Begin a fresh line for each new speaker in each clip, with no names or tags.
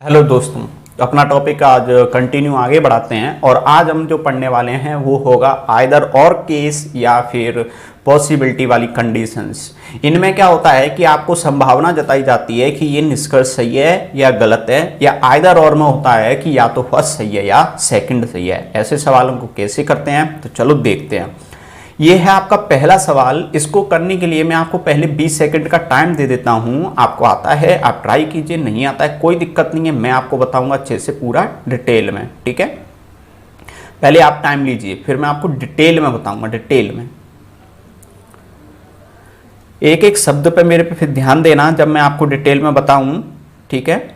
Hello दोस्तों, अपना topic आज कंटिन्यू आगे बढ़ाते हैं और आज हम जो पढ़ने वाले हैं वो होगा आइदर और केस या फिर पॉसिबिलिटी वाली कंडीशंस। इनमें क्या होता है कि आपको संभावना जताई जाती है कि ये निष्कर्ष सही है या गलत है, या आइदर और में होता है कि या तो फर्स्ट सही है या सेकंड सही है। ऐसे सवालों को कैसे करते हैं तो चलो देखते हैं। ये है आपका पहला सवाल। इसको करने के लिए मैं आपको पहले 20 सेकंड का टाइम दे देता हूं। आपको आता है आप ट्राई कीजिए, नहीं आता है कोई दिक्कत नहीं है, मैं आपको बताऊंगा अच्छे से पूरा डिटेल में। ठीक है, पहले आप टाइम लीजिए, फिर मैं आपको डिटेल में बताऊंगा। डिटेल में एक एक शब्द पे मेरे पे फिर ध्यान देना जब मैं आपको डिटेल में बताऊं। ठीक है,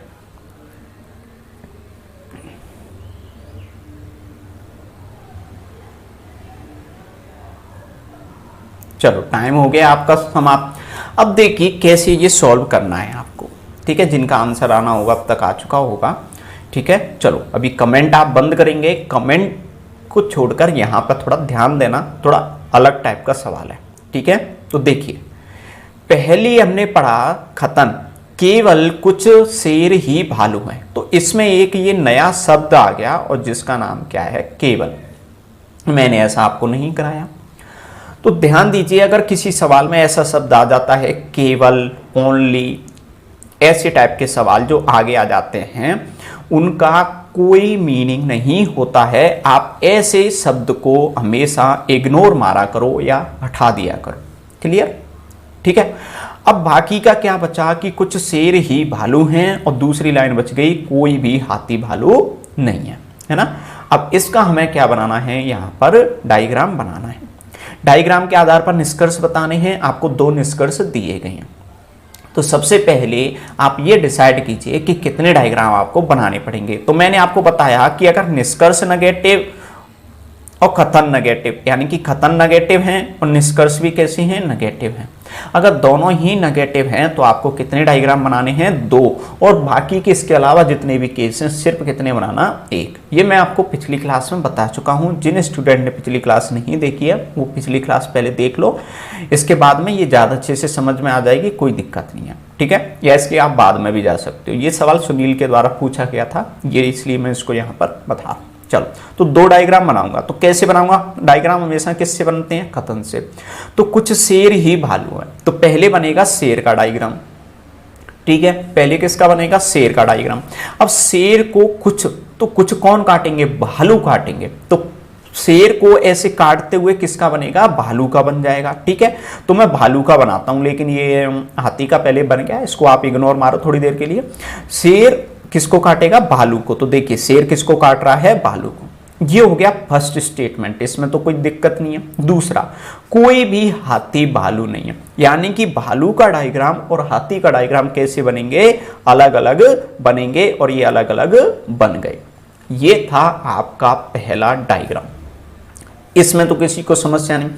चलो टाइम हो गया आपका समाप्त। अब देखिए कैसे ये सॉल्व करना है आपको। ठीक है, जिनका आंसर आना होगा अब तक आ चुका होगा। ठीक है, चलो अभी कमेंट आप बंद करेंगे। कमेंट को छोड़कर यहाँ पर थोड़ा ध्यान देना, थोड़ा अलग टाइप का सवाल है। ठीक है, तो देखिए पहले हमने पढ़ा खतन, केवल कुछ शेर ही भालू हैं। तो इसमें एक ये नया शब्द आ गया और जिसका नाम क्या है, केवल। मैंने ऐसा आपको नहीं कराया, तो ध्यान दीजिए अगर किसी सवाल में ऐसा शब्द आ जाता है केवल, ओनली, ऐसे टाइप के सवाल जो आगे आ जाते हैं उनका कोई मीनिंग नहीं होता है। आप ऐसे शब्द को हमेशा इग्नोर मारा करो या हटा दिया करो। क्लियर? ठीक है, अब बाकी का क्या बचा कि कुछ शेर ही भालू हैं और दूसरी लाइन बच गई कोई भी हाथी भालू नहीं है, है ना। अब इसका हमें क्या बनाना है, यहां पर डायग्राम बनाना है। डायग्राम के आधार पर निष्कर्ष बताने हैं। आपको दो निष्कर्ष दिए गए हैं, तो सबसे पहले आप ये डिसाइड कीजिए कि कितने डायग्राम आपको बनाने पड़ेंगे। तो मैंने आपको बताया कि अगर निष्कर्ष नेगेटिव और कथन नेगेटिव, यानी कि कथन नेगेटिव हैं और निष्कर्ष भी कैसे हैं, नेगेटिव हैं। अगर दोनों ही नेगेटिव हैं तो आपको कितने डायग्राम बनाने हैं, 2, और बाकी के इसके अलावा जितने भी केस हैं सिर्फ कितने बनाना, 1। ये मैं आपको पिछली क्लास में बता चुका हूं। जिन स्टूडेंट ने पिछली क्लास नहीं देखी है वो पिछली क्लास पहले देख लो, इसके बाद में ये ज़्यादा अच्छे से समझ में आ जाएगी, कोई दिक्कत नहीं है। ठीक है, या इसके आप बाद में भी जा सकते हो। ये सवाल सुनील के द्वारा पूछा गया था, ये इसलिए मैं इसको यहाँ पर बता रहा हूँ। चलो, तो 2 डायग्राम बनाऊंगा। तो कैसे बनाऊंगा डायग्राम, हमेशा किससे बनते हैं, कथन से। तो कुछ शेर ही भालू है, तो पहले बनेगा शेर का डायग्राम। ठीक है, पहले किसका बनेगा, शेर का डायग्राम। अब शेर को कुछ, तो कुछ कौन काटेंगे, भालू काटेंगे। तो शेर को ऐसे काटते हुए किसका बनेगा, भालू का बन जाएगा। ठीक है, तो मैं भालू का बनाता हूं, लेकिन ये हाथी का पहले बन गया, इसको आप इग्नोर मारो थोड़ी देर के लिए। शेर किसको काटेगा, भालू को। तो देखिए शेर किसको काट रहा है, भालू को। ये हो गया फर्स्ट स्टेटमेंट, इसमें तो कोई दिक्कत नहीं है। दूसरा, कोई भी हाथी भालू नहीं है, यानी कि भालू का डायग्राम और हाथी का डायग्राम कैसे बनेंगे, अलग अलग बनेंगे, और ये अलग अलग बन गए। ये था आपका पहला डायग्राम, इसमें तो किसी को समस्या नहीं।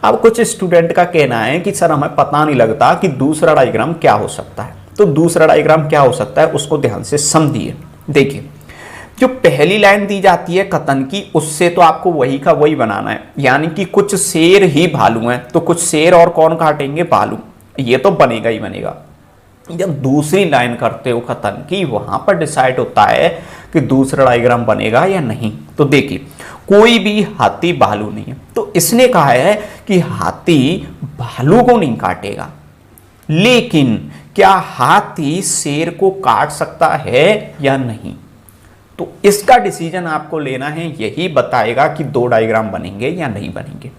अब कुछ स्टूडेंट का कहना है कि सर हमें पता नहीं लगता कि दूसरा डायग्राम क्या हो सकता है। तो दूसरा डायग्राम क्या हो सकता है उसको ध्यान से समझिए। देखिए जो पहली लाइन दी जाती है कथन की, उससे तो आपको वही का वही बनाना है, यानी कि कुछ शेर ही भालू हैं। तो कुछ शेर और कौन काटेंगे, भालू। ये तो बनेगा ही बनेगा। जब दूसरी लाइन करते हो कथन की, वहां पर डिसाइड होता है कि दूसरा डायग्राम बनेगा या नहीं। तो देखिए कोई भी हाथी भालू नहीं है, तो इसने कहा है कि हाथी भालू को नहीं काटेगा, लेकिन क्या हाथी शेर को काट सकता है या नहीं। तो इसका डिसीजन आपको लेना है, यही बताएगा कि 2 डायग्राम बनेंगे या नहीं बनेंगे।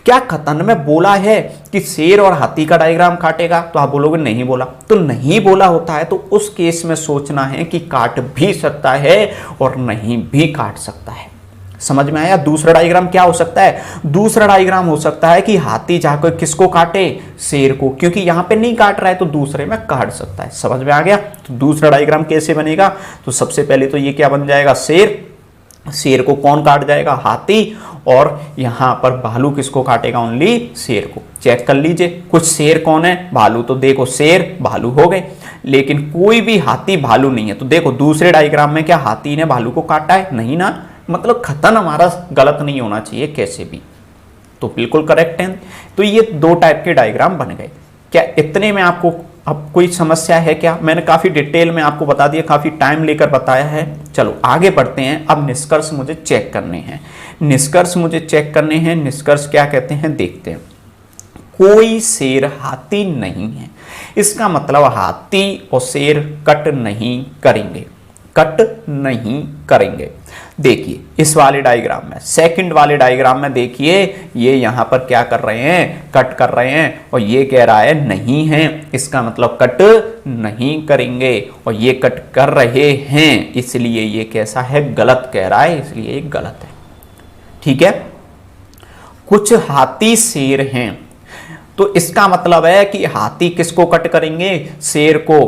क्या कथन में बोला है कि शेर और हाथी का डायग्राम काटेगा, तो आप बोलोगे नहीं बोला। तो नहीं बोला होता है तो उस केस में सोचना है कि काट भी सकता है और नहीं भी काट सकता है। समझ में आया। दूसरा डायग्राम क्या हो सकता है, दूसरा डायग्राम हो सकता है कि हाथी जाकर किसको काटे, शेर को, क्योंकि यहां पे नहीं काट रहा है तो दूसरे में काट सकता है। समझ में आ गया। तो दूसरा डायग्राम कैसे बनेगा, तो सबसे पहले तो ये क्या बन जाएगा, शेर। शेर को कौन काट जाएगा, हाथी, और यहां पर भालू किसको काटेगा, ओनली शेर को। चेक कर लीजिए कुछ शेर कौन है, भालू। तो देखो शेर भालू हो गए, लेकिन कोई भी हाथी भालू नहीं है। तो देखो दूसरे डायग्राम में क्या हाथी ने भालू को काटा है, नहीं ना। मतलब कथन हमारा गलत नहीं होना चाहिए कैसे भी, तो बिल्कुल करेक्ट है। तो ये 2 टाइप के डायग्राम बन गए। क्या इतने में आपको अब कोई समस्या है क्या? मैंने काफ़ी डिटेल में आपको बता दिया, काफ़ी टाइम लेकर बताया है। चलो आगे बढ़ते हैं। अब निष्कर्ष मुझे चेक करने हैं, निष्कर्ष मुझे चेक करने हैं। निष्कर्ष क्या कहते हैं देखते हैं। कोई शेर हाथी नहीं है, इसका मतलब हाथी और शेर कट नहीं करेंगे, कट नहीं करेंगे। देखिए इस वाले डायग्राम में, सेकंड वाले डायग्राम में देखिए, ये यहां पर क्या कर रहे हैं, कट कर रहे हैं, और ये कह रहा है नहीं है, इसका मतलब कट नहीं करेंगे, और ये कट कर रहे हैं, इसलिए ये कैसा है, गलत कह रहा है, इसलिए ये गलत है। ठीक है, कुछ हाथी शेर हैं, तो इसका मतलब है कि हाथी किसको कट करेंगे, शेर को।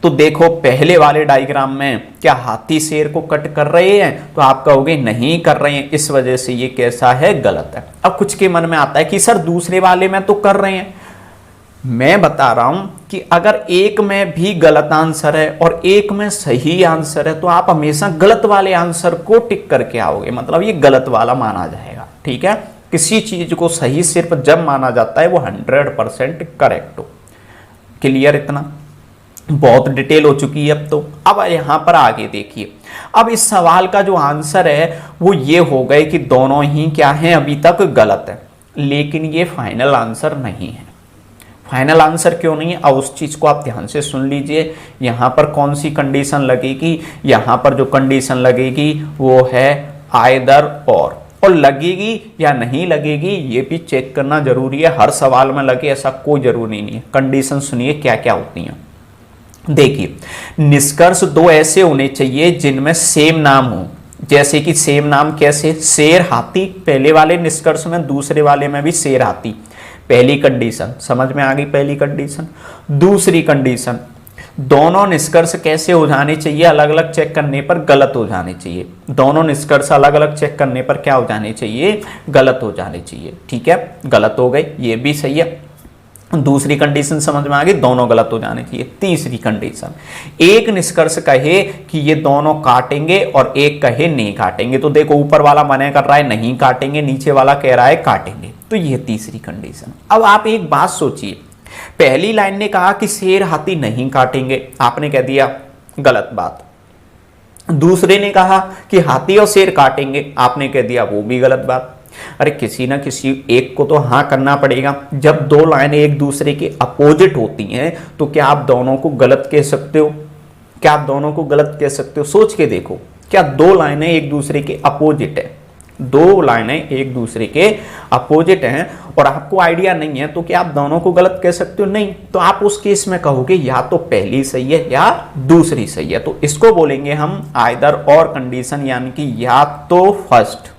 तो देखो पहले वाले डायग्राम में क्या हाथी शेर को कट कर रहे हैं, तो आप कहोगे नहीं कर रहे हैं, इस वजह से ये कैसा है, गलत है। अब कुछ के मन में आता है कि सर दूसरे वाले में तो कर रहे हैं। मैं बता रहा हूं कि अगर एक में भी गलत आंसर है और एक में सही आंसर है, तो आप हमेशा गलत वाले आंसर को टिक करके आओगे, मतलब ये गलत वाला माना जाएगा। ठीक है, किसी चीज को सही सिर्फ जब माना जाता है वो 100% करेक्ट हो। क्लियर? इतना बहुत डिटेल हो चुकी है अब यहां पर आगे देखिए। अब इस सवाल का जो आंसर है वो ये हो गए कि दोनों ही क्या हैं, अभी तक गलत है, लेकिन ये फाइनल आंसर नहीं है। फाइनल आंसर क्यों नहीं है, अब उस चीज को आप ध्यान से सुन लीजिए। यहां पर कौन सी कंडीशन लगेगी, यहां पर जो कंडीशन लगेगी वो है आइदर और लगेगी या नहीं लगेगी ये भी चेक करना जरूरी है। हर सवाल में लगे ऐसा कोई जरूरी नहीं है। कंडीशन सुनिए क्या क्या होती हैं। देखिए, निष्कर्ष दो ऐसे होने चाहिए जिनमें सेम नाम हो, जैसे कि सेम नाम कैसे, शेर हाथी पहले वाले निष्कर्ष में, दूसरे वाले में भी शेर हाथी। पहली कंडीशन समझ में आ गई, पहली कंडीशन। दूसरी कंडीशन, दोनों निष्कर्ष कैसे हो जाने चाहिए, अलग अलग चेक करने पर गलत हो जाने चाहिए। दोनों निष्कर्ष अलग अलग चेक करने पर क्या हो जाने चाहिए, गलत हो जाने चाहिए। ठीक है, गलत हो गए, ये भी सही है। दूसरी कंडीशन समझ में आ गई, दोनों गलत हो जाने चाहिए। तीसरी कंडीशन, एक निष्कर्ष कहे कि ये दोनों काटेंगे और एक कहे नहीं काटेंगे। तो देखो ऊपर वाला मना कर रहा है नहीं काटेंगे, नीचे वाला कह रहा है काटेंगे, तो ये तीसरी कंडीशन। अब आप एक बात सोचिए, पहली लाइन ने कहा कि शेर हाथी नहीं काटेंगे, आपने कह दिया गलत बात। दूसरे ने कहा कि हाथी और शेर काटेंगे, आपने कह दिया वो भी गलत बात। अरे किसी ना किसी एक को तो हाँ करना पड़ेगा। जब दो लाइनें एक दूसरे के अपोजिट होती हैं तो क्या आप दोनों को गलत कह सकते हो, क्या आप दोनों को गलत कह सकते हो? सोच के देखो, क्या दो लाइनें एक दूसरे के अपोजिट है, दो लाइनें एक दूसरे के अपोजिट हैं और आपको आइडिया नहीं है, तो क्या आप दोनों को गलत कह सकते हो? नहीं। तो आप उस केस में कहोगे या तो पहली सही है या दूसरी सही है। तो इसको बोलेंगे हम आइदर और कंडीशन, यानी कि या तो फर्स्ट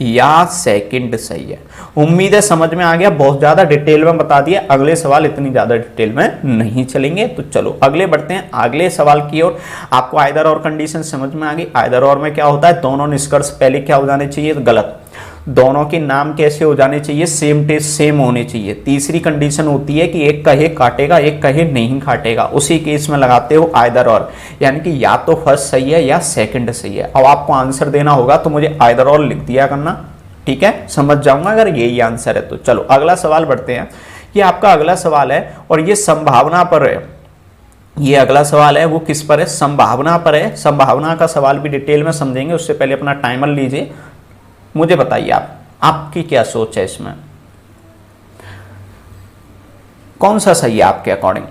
या सेकंड सही है। उम्मीद है समझ में आ गया, बहुत ज्यादा डिटेल में बता दिया। अगले सवाल इतनी ज्यादा डिटेल में नहीं चलेंगे, तो चलो अगले बढ़ते हैं अगले सवाल की ओर। आपको आइदर और कंडीशन समझ में आ गई। आइदर और में क्या होता है, दोनों निष्कर्ष पहले क्या हो जाने चाहिए, गलत। दोनों के नाम कैसे हो जाने चाहिए, सेम टेस्ट सेम होने चाहिए। तीसरी कंडीशन होती है कि एक कहे काटेगा एक कहे नहीं काटेगा, उसी केस में लगाते हो आइदर और, यानी कि या तो फर्स्ट सही है या सेकंड सही है। अब आपको आंसर देना होगा तो मुझे आइदर और लिख दिया करना, ठीक है, समझ जाऊंगा अगर यही आंसर है तो। चलो अगला सवाल बढ़ते हैं। ये आपका अगला सवाल है और ये संभावना पर है। ये अगला सवाल है वो किस पर है, संभावना पर है। संभावना का सवाल भी डिटेल में समझेंगे, उससे पहले अपना टाइमर लीजिए। मुझे बताइए आपकी क्या सोच है इसमें, कौन सा सही है आपके अकॉर्डिंग?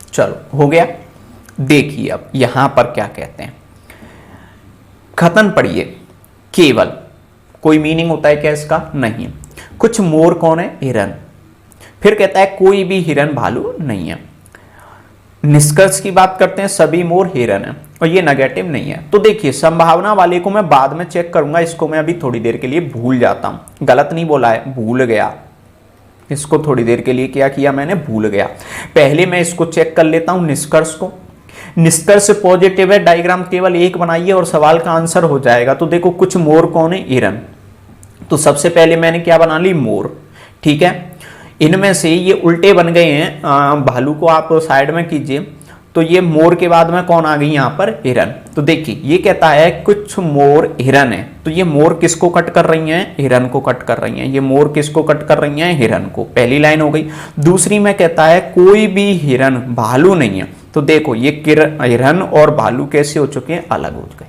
चलो हो गया। देखिए अब यहां पर क्या कहते हैं, खतन पढ़िए। केवल कोई मीनिंग होता है क्या इसका? नहीं। कुछ मोर कौन है? हिरन। फिर कहता है कोई भी हिरन भालू नहीं है। निष्कर्ष की बात करते हैं, सभी मोर हिरन है और ये नेगेटिव नहीं है। तो देखिए संभावना वाले को मैं बाद में चेक करूंगा, इसको मैं अभी थोड़ी देर के लिए भूल जाता हूं। गलत नहीं बोला है, भूल गया। इसको थोड़ी देर के लिए क्या किया मैंने, भूल गया। पहले मैं इसको चेक कर लेता हूं निष्कर्ष को। निष्कर्ष पॉजिटिव है, डायग्राम केवल एक बनाइए और सवाल का आंसर हो जाएगा। तो देखो कुछ मोर कौन है? हिरन। तो सबसे पहले मैंने क्या बना ली, मोर। ठीक है, इनमें से ये उल्टे बन गए हैं, भालू को आप साइड में कीजिए। तो ये मोर के बाद में कौन आ गई यहाँ पर, हिरन। तो देखिए ये कहता है कुछ मोर हिरन है, तो ये मोर किसको कट कर रही हैं, हिरन को कट कर रही हैं। ये मोर किसको कट कर रही हैं, हिरन को। पहली लाइन हो गई। दूसरी में कहता है कोई भी हिरन भालू नहीं है, तो देखो ये हिरन और भालू कैसे हो चुके हैं, अलग हो गए।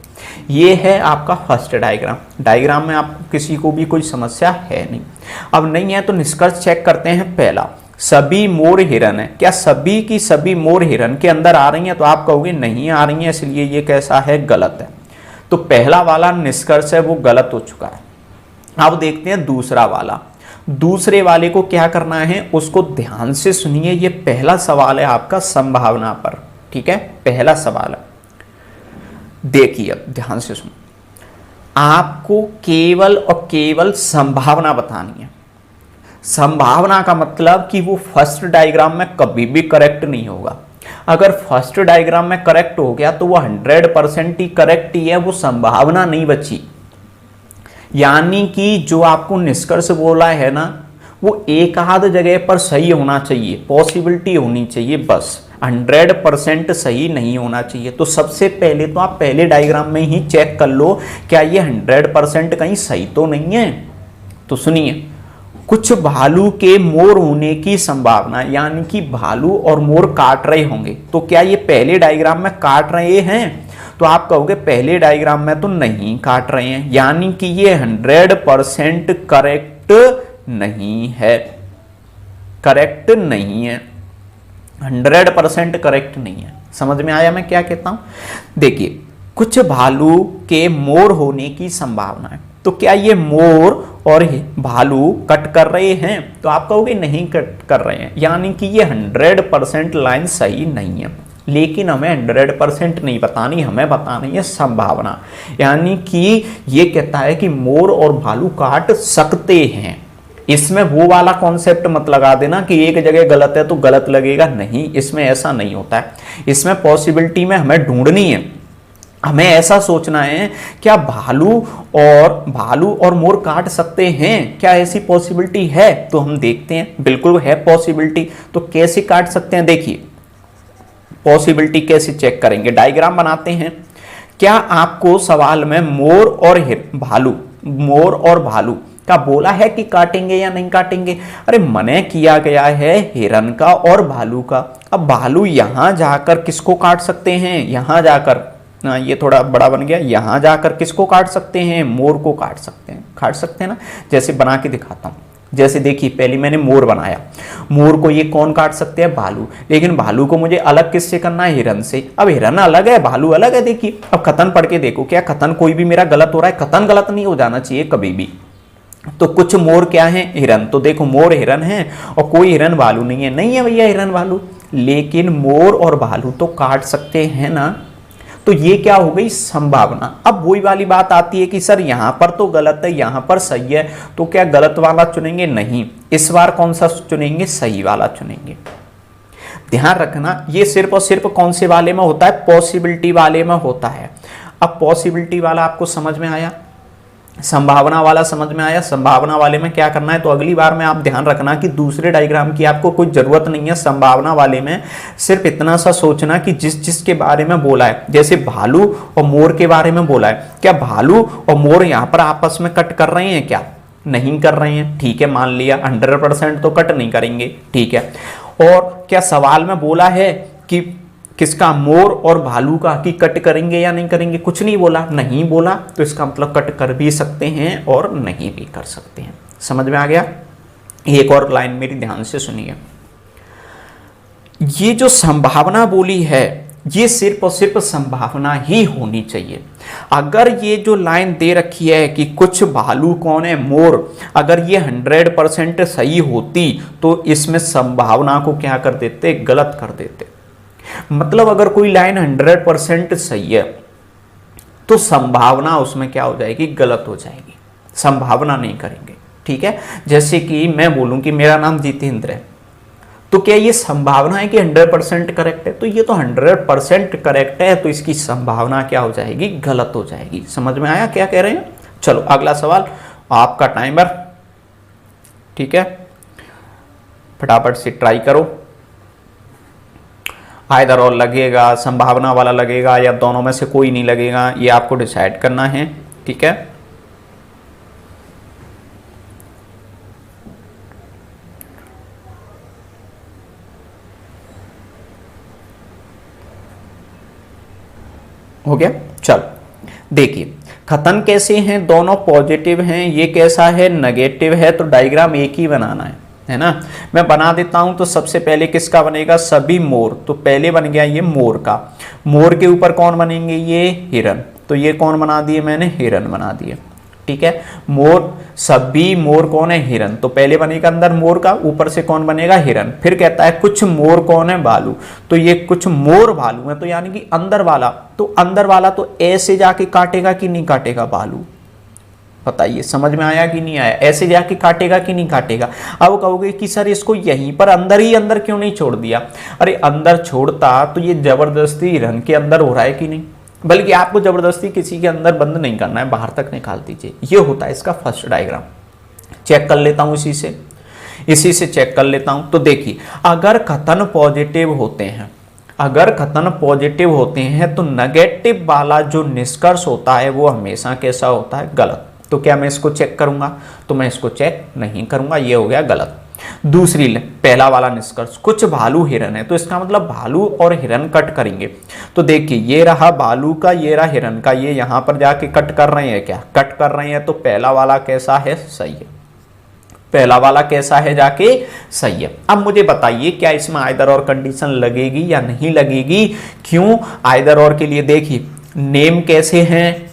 ये है आपका फर्स्ट डायग्राम। डायग्राम में आपको किसी को भी कोई समस्या है नहीं। अब नहीं है तो निष्कर्ष चेक करते हैं। पहला, सभी मोर हिरन है, क्या सभी की सभी मोर हिरन के अंदर आ रही हैं, तो आप कहोगे नहीं आ रही हैं, इसलिए ये कैसा है, गलत है। तो पहला वाला निष्कर्ष है वो गलत हो चुका है। अब देखते हैं दूसरा वाला। दूसरे वाले को क्या करना है, उसको ध्यान से सुनिए। ये पहला सवाल है आपका संभावना पर, ठीक है, पहला सवाल है। देखिए अब ध्यान से सुनो, आपको केवल और केवल संभावना बतानी है। संभावना का मतलब कि वो फर्स्ट डायग्राम में कभी भी करेक्ट नहीं होगा। अगर फर्स्ट डायग्राम में करेक्ट हो गया तो वो 100% ही करेक्ट ही है, वो संभावना नहीं बची। यानी कि जो आपको निष्कर्ष बोला है ना, वो एक आध जगह पर सही होना चाहिए, पॉसिबिलिटी होनी चाहिए, बस 100% सही नहीं होना चाहिए। तो सबसे पहले तो आप पहले डायग्राम में ही चेक कर लो, क्या ये 100% कहीं सही तो नहीं है। तो सुनिए, कुछ भालू के मोर होने की संभावना, यानी कि भालू और मोर काट रहे होंगे, तो क्या ये पहले डायग्राम में काट रहे हैं, तो आप कहोगे पहले डायग्राम में तो नहीं काट रहे हैं, यानी कि ये 100% करेक्ट नहीं है, करेक्ट नहीं है, 100% करेक्ट नहीं है। समझ में आया मैं क्या कहता हूं। देखिए, कुछ भालू के मोर होने की संभावना है, तो क्या ये मोर और भालू कट कर रहे हैं, तो आप कहोगे नहीं कट कर रहे हैं, यानी कि ये 100% लाइन सही नहीं है। लेकिन हमें 100% नहीं बतानी, हमें बतानी है संभावना। यानी कि ये कहता है कि मोर और भालू काट सकते हैं। इसमें वो वाला कॉन्सेप्ट मत लगा देना कि एक जगह गलत है तो गलत लगेगा, नहीं, इसमें ऐसा नहीं होता है। इसमें पॉसिबिलिटी में हमें ढूंढनी है, हमें ऐसा सोचना है क्या भालू और मोर काट सकते हैं, क्या ऐसी पॉसिबिलिटी है। तो हम देखते हैं, बिल्कुल है पॉसिबिलिटी। तो कैसे काट सकते हैं, देखिए पॉसिबिलिटी कैसे चेक करेंगे, डायग्राम बनाते हैं। क्या आपको सवाल में मोर और भालू का बोला है कि काटेंगे या नहीं काटेंगे। अरे मने किया गया है हिरन का और भालू का। अब भालू यहां जाकर किसको काट सकते हैं, यहां जाकर, ये थोड़ा बड़ा बन गया, यहां जाकर किसको काट सकते हैं, मोर को काट सकते हैं ना। जैसे बना के दिखाता हूं। जैसे देखिए, पहले मैंने मोर बनाया, मोर को ये कौन काट सकते हैं, भालू। लेकिन भालू को मुझे अलग किससे करना है, हिरन से। अब हिरन अलग है, भालू अलग है। देखिए अब कथन पढ़ के देखो, क्या कथन कोई भी मेरा गलत हो रहा है, कथन गलत नहीं हो जाना चाहिए कभी भी। तो कुछ मोर क्या है, हिरन। तो देखो मोर हिरन है और कोई हिरन भालू नहीं है, नहीं है भैया हिरन भालू। लेकिन मोर और भालू तो काट सकते हैं ना। तो ये क्या हो गई, संभावना। अब वही वाली बात आती है कि सर यहां पर तो गलत है, यहां पर सही है, तो क्या गलत वाला चुनेंगे, नहीं, इस बार कौन सा चुनेंगे, सही वाला चुनेंगे। ध्यान रखना, ये सिर्फ और सिर्फ कौन से वाले में होता है, पॉसिबिलिटी वाले में होता है। अब पॉसिबिलिटी वाला आपको समझ में आया, संभावना वाला समझ में आया। संभावना वाले में क्या करना है, तो अगली बार में आप ध्यान रखना कि दूसरे डायग्राम की आपको कोई जरूरत नहीं है। संभावना वाले में सिर्फ इतना सा सोचना कि जिस के बारे में बोला है, जैसे भालू और मोर के बारे में बोला है, क्या भालू और मोर यहां पर आपस में कट कर रहे हैं, क्या नहीं कर रहे हैं, ठीक है, मान लिया 100% तो कट नहीं करेंगे, ठीक है। और क्या सवाल में बोला है कि किसका, मोर और भालू का, कि कट करेंगे या नहीं करेंगे, कुछ नहीं बोला, नहीं बोला, तो इसका मतलब कट कर भी सकते हैं और नहीं भी कर सकते हैं। समझ में आ गया। एक और लाइन मेरी ध्यान से सुनिए, ये जो संभावना बोली है, ये सिर्फ और सिर्फ संभावना ही होनी चाहिए। अगर ये जो लाइन दे रखी है कि कुछ भालू कौन है, मोर, अगर ये 100% सही होती तो इसमें संभावना को क्या कर देते, गलत कर देते। मतलब अगर कोई लाइन 100% सही है तो संभावना उसमें क्या हो जाएगी, गलत हो जाएगी, संभावना नहीं करेंगे, ठीक है। जैसे कि मैं बोलूं कि मेरा नाम जितेंद्र है, तो क्या ये संभावना है कि 100% करेक्ट है, तो ये तो 100% करेक्ट है, तो इसकी संभावना क्या हो जाएगी, गलत हो जाएगी। समझ में आया क्या कह रहे हैं। चलो अगला सवाल, आपका टाइमर, ठीक है, फटाफट से ट्राई करो। आइदर और लगेगा, संभावना वाला लगेगा, या दोनों में से कोई नहीं लगेगा, ये आपको डिसाइड करना है। ठीक है, हो गया। चलो देखिए, खतन कैसे हैं, दोनों पॉजिटिव हैं, ये कैसा है, नेगेटिव है, तो डायग्राम एक ही बनाना है ना। मैं बना देता हूं। तो सबसे पहले किसका बनेगा, सभी मोर, तो पहले बन गया ये मोर का। मोर के ऊपर कौन बनेंगे, ये हिरन, तो ये कौन बना दिए मैंने, हिरन बना दिए। ठीक है, मोर, सभी मोर कौन है, हिरन, तो पहले बनेगा अंदर मोर का, ऊपर से कौन बनेगा, हिरन। फिर कहता है कुछ मोर कौन है, भालू, तो ये कुछ मोर भालू है, तो यानी कि अंदर वाला, तो अंदर वाला तो ऐसे जाके काटेगा कि नहीं काटेगा भालू, बताइए समझ में आया कि नहीं आया, ऐसे जाके काटेगा कि नहीं काटेगा। अब कहोगे कि सर इसको यहीं पर अंदर ही अंदर क्यों नहीं छोड़ दिया, अरे अंदर छोड़ता तो ये जबरदस्ती हिरन के अंदर हो रहा है कि नहीं, बल्कि आपको जबरदस्ती किसी के अंदर बंद नहीं करना है, बाहर तक निकाल दीजिए। ये होता है इसका फर्स्ट डायग्राम। चेक कर लेता हूं इसी से चेक कर लेता हूं। तो देखिए, अगर कथन पॉजिटिव होते हैं, अगर कथन पॉजिटिव होते हैं तो नेगेटिव वाला जो निष्कर्ष होता है वो हमेशा कैसा होता है, गलत। तो क्या मैं इसको चेक करूंगा, तो मैं इसको चेक नहीं करूंगा, ये हो गया गलत। दूसरी, पहला वाला निष्कर्ष, कुछ भालू हिरन है, तो इसका मतलब भालू और हिरन कट करेंगे। तो देखिए, ये रहा भालू का, ये रहा हिरन का, ये यहां पर जाके कट कर रहे हैं, क्या कट कर रहे हैं, तो पहला वाला कैसा है, सही है, पहला वाला कैसा है, जाके सही है। अब मुझे बताइए, क्या इसमें आइदर और कंडीशन लगेगी या नहीं लगेगी, क्यों, आइदर और के लिए देखिए नेम कैसे हैं,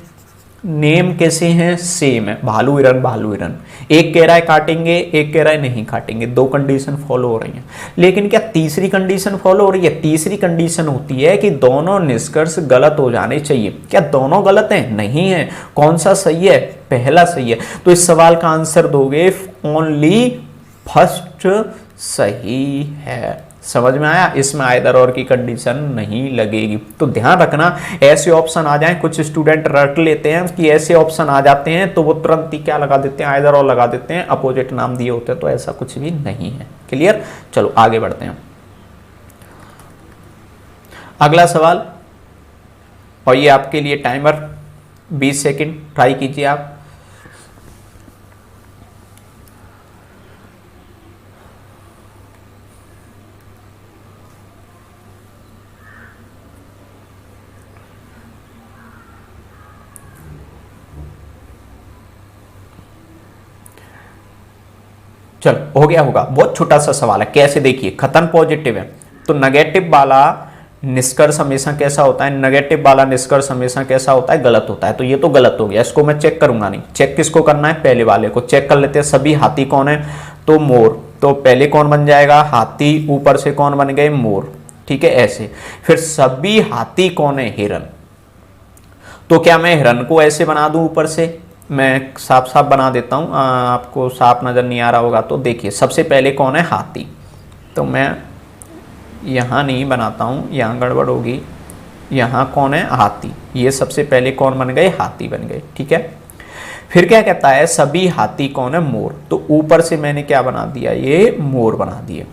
नेम कैसे हैं, सेम है, भालू हिरन, एक कह रहा है काटेंगे, एक कह रहा है नहीं काटेंगे, दो कंडीशन फॉलो हो रही हैं। लेकिन क्या तीसरी कंडीशन फॉलो हो रही है, तीसरी कंडीशन होती है कि दोनों निष्कर्ष गलत हो जाने चाहिए। क्या दोनों गलत हैं, नहीं है, कौन सा सही है, पहला सही है। तो इस सवाल का आंसर दोगे ओनली फर्स्ट सही है। समझ में आया, इसमें आइदर और की कंडीशन नहीं लगेगी। तो ध्यान रखना, ऐसे ऑप्शन आ जाएं, कुछ स्टूडेंट रट लेते हैं कि ऐसे ऑप्शन आ जाते हैं तो वो तुरंत ही क्या लगा देते हैं, आइदर और लगा देते हैं, अपोजिट नाम दिए होते हैं, तो ऐसा कुछ भी नहीं है। क्लियर, चलो आगे बढ़ते हैं। अगला सवाल, और ये आपके लिए टाइमर 20 सेकेंड, ट्राई कीजिए आप। चलो हो गया होगा, बहुत छोटा सा सवाल है। कैसे, देखिए खतन पॉजिटिव है तो नेगेटिव वाला निष्कर्ष हमेशा कैसा होता है, नेगेटिव वाला निष्कर्ष हमेशा कैसा होता है, गलत होता है। तो ये तो गलत हो गया, इसको मैं चेक करूंगा नहीं। चेक किसको करना है, पहले वाले को चेक कर लेते हैं। सभी हाथी कौन है, तो मोर, तो पहले कौन बन जाएगा, हाथी, ऊपर से कौन बन गए, मोर। ठीक है, ऐसे। फिर सभी हाथी कौन है, हिरन। तो क्या मैं हिरन को ऐसे बना दूं, ऊपर से मैं साफ साफ बना देता हूं, आपको साफ नजर नहीं आ रहा होगा तो देखिए, सबसे पहले कौन है, हाथी। तो मैं यहाँ नहीं बनाता हूँ, यहाँ गड़बड़ होगी, यहाँ कौन है, हाथी। ये सबसे पहले कौन बन गए, हाथी बन गए। ठीक है, फिर क्या कहता है, सभी हाथी कौन है, मोर। तो ऊपर से मैंने क्या बना दिया, ये मोर बना दिए,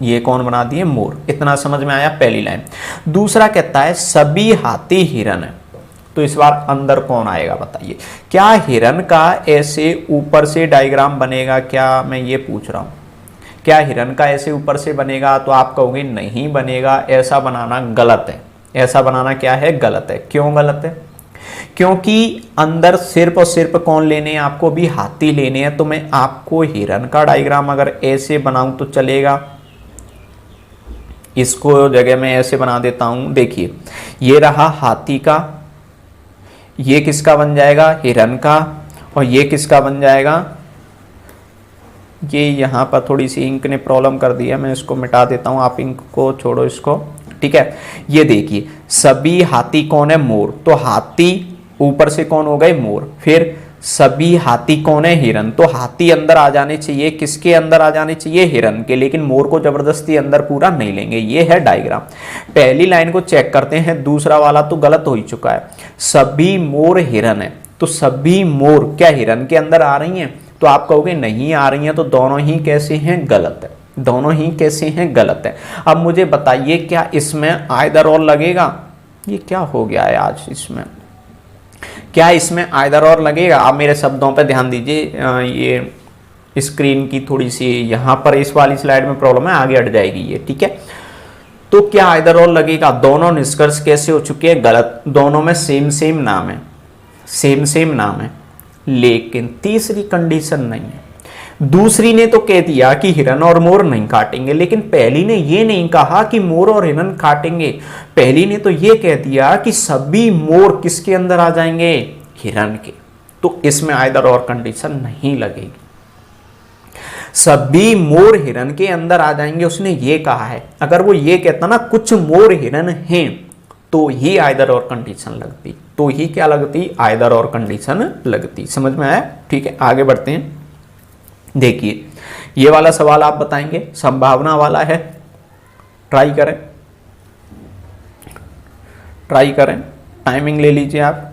ये कौन बना दिए, मोर। इतना समझ में आया, पहली लाइन। दूसरा कहता है सभी हाथी हिरन है, तो इस बार अंदर कौन आएगा बताइए। क्या हिरन का ऐसे ऊपर से डायग्राम बनेगा, क्या मैं ये पूछ रहा हूं, क्या हिरन का ऐसे ऊपर से बनेगा। तो आप कहोगे नहीं बनेगा, ऐसा बनाना गलत है। ऐसा बनाना क्या है, गलत है। क्यों गलत है, क्योंकि अंदर सिर्फ और सिर्फ कौन लेने हैं, आपको भी हाथी लेने हैं। तो मैं आपको हिरन का डायग्राम अगर ऐसे बनाऊं तो चलेगा, इसको जगह मैं ऐसे बना देता हूं। देखिए, ये रहा हाथी का, ये किसका बन जाएगा, हिरन का, और ये किसका बन जाएगा, ये यहाँ पर थोड़ी सी इंक ने प्रॉब्लम कर दिया, मैं इसको मिटा देता हूँ, आप इंक को छोड़ो इसको। ठीक है, ये देखिए सभी हाथी कौन है, मोर। तो हाथी ऊपर से कौन हो गए, मोर। फिर सभी हाथी कौन है, हिरन। तो हाथी अंदर आ जाने चाहिए, किसके अंदर आ जाने चाहिए, हिरन के। लेकिन मोर को जबरदस्ती अंदर पूरा नहीं लेंगे। ये है डायग्राम। पहली लाइन को चेक करते हैं, दूसरा वाला तो गलत हो ही चुका है। सभी मोर हिरन है, तो सभी मोर क्या हिरन के अंदर आ रही हैं, तो आप कहोगे नहीं आ रही हैं, तो दोनों ही कैसे हैं, गलत है। दोनों ही कैसे हैं, गलत है। अब मुझे बताइए क्या इसमें आइदर और लगेगा? ये क्या हो गया है आज इसमें, क्या इसमें आइदर और लगेगा? आप मेरे शब्दों पर ध्यान दीजिए, ये स्क्रीन की थोड़ी सी यहाँ पर इस वाली स्लाइड में प्रॉब्लम है, आगे हट जाएगी ये, ठीक है। तो क्या आइदर और लगेगा? दोनों निष्कर्ष कैसे हो चुके हैं, गलत। दोनों में सेम सेम नाम है, सेम सेम नाम है, लेकिन तीसरी कंडीशन नहीं है। दूसरी ने तो कह दिया कि हिरन और मोर नहीं काटेंगे, लेकिन पहली ने ये नहीं कहा कि मोर और हिरन काटेंगे। पहली ने तो ये कह दिया कि सभी मोर किसके अंदर आ जाएंगे, हिरन के। तो इसमें आइदर और कंडीशन नहीं लगेगी, सभी मोर हिरन के अंदर आ जाएंगे, उसने ये कहा है। अगर वो ये कहता ना कुछ मोर हिरन हैं, तो ही आइदर और कंडीशन लगती, तो ही क्या लगती, आइदर और कंडीशन लगती। समझ में आया? ठीक है, आगे बढ़ते हैं। देखिए ये वाला सवाल आप बताएंगे, संभावना वाला है, ट्राई करें, ट्राई करें, टाइमिंग ले लीजिए आप।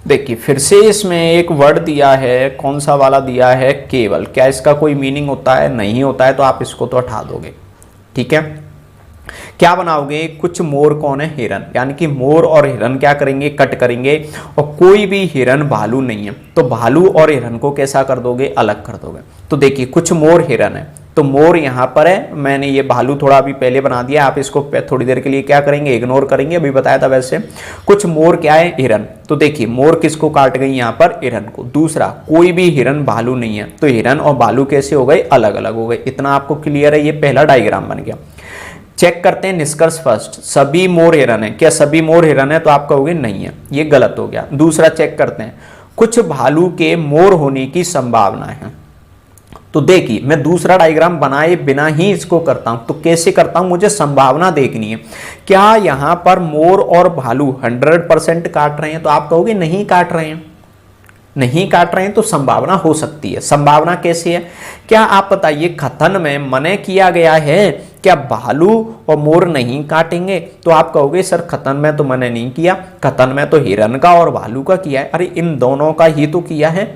देखिए फिर से इसमें एक वर्ड दिया है, कौन सा वाला दिया है, केवल। क्या इसका कोई मीनिंग होता है? नहीं होता है, तो आप इसको तो हटा दोगे, ठीक है। क्या बनाओगे, कुछ मोर कौन है, हिरन, यानी कि मोर और हिरन क्या करेंगे, कट करेंगे। और कोई भी हिरन भालू नहीं है, तो भालू और हिरन को कैसा कर दोगे, अलग कर दोगे। तो देखिए कुछ मोर हिरन है, तो मोर यहाँ पर है, मैंने ये भालू थोड़ा अभी पहले बना दिया, आप इसको थोड़ी देर के लिए क्या करेंगे, इग्नोर करेंगे, अभी बताया था वैसे। कुछ मोर क्या है, हिरन। तो देखिए मोर किसको काट गई यहाँ पर, हिरन को। दूसरा, कोई भी हिरन भालू नहीं है, तो हिरन और भालू कैसे हो गए, अलग अलग हो गए। इतना आपको क्लियर है, ये पहला डायग्राम बन गया। चेक करते हैं निष्कर्ष फर्स्ट, सभी मोर हिरन है। क्या सभी मोर हिरन है? तो आप कहोगे नहीं है, ये गलत हो गया। दूसरा चेक करते हैं, कुछ भालू के मोर होने की संभावना है। तो देखिए मैं दूसरा डायग्राम बनाए बिना ही इसको करता हूं। तो कैसे करता हूं, मुझे संभावना देखनी है। क्या यहां पर मोर और भालू 100% काट रहे हैं? तो आप कहोगे नहीं काट रहे हैं, नहीं काट रहे हैं, तो संभावना हो सकती है। संभावना कैसे है? क्या आप बताइए, कथन में मने किया गया है क्या भालू और मोर नहीं काटेंगे? तो आप कहोगे सर कथन में तो मने नहीं किया, कथन में तो हिरन का और भालू का किया है। अरे इन दोनों का ही तो किया है।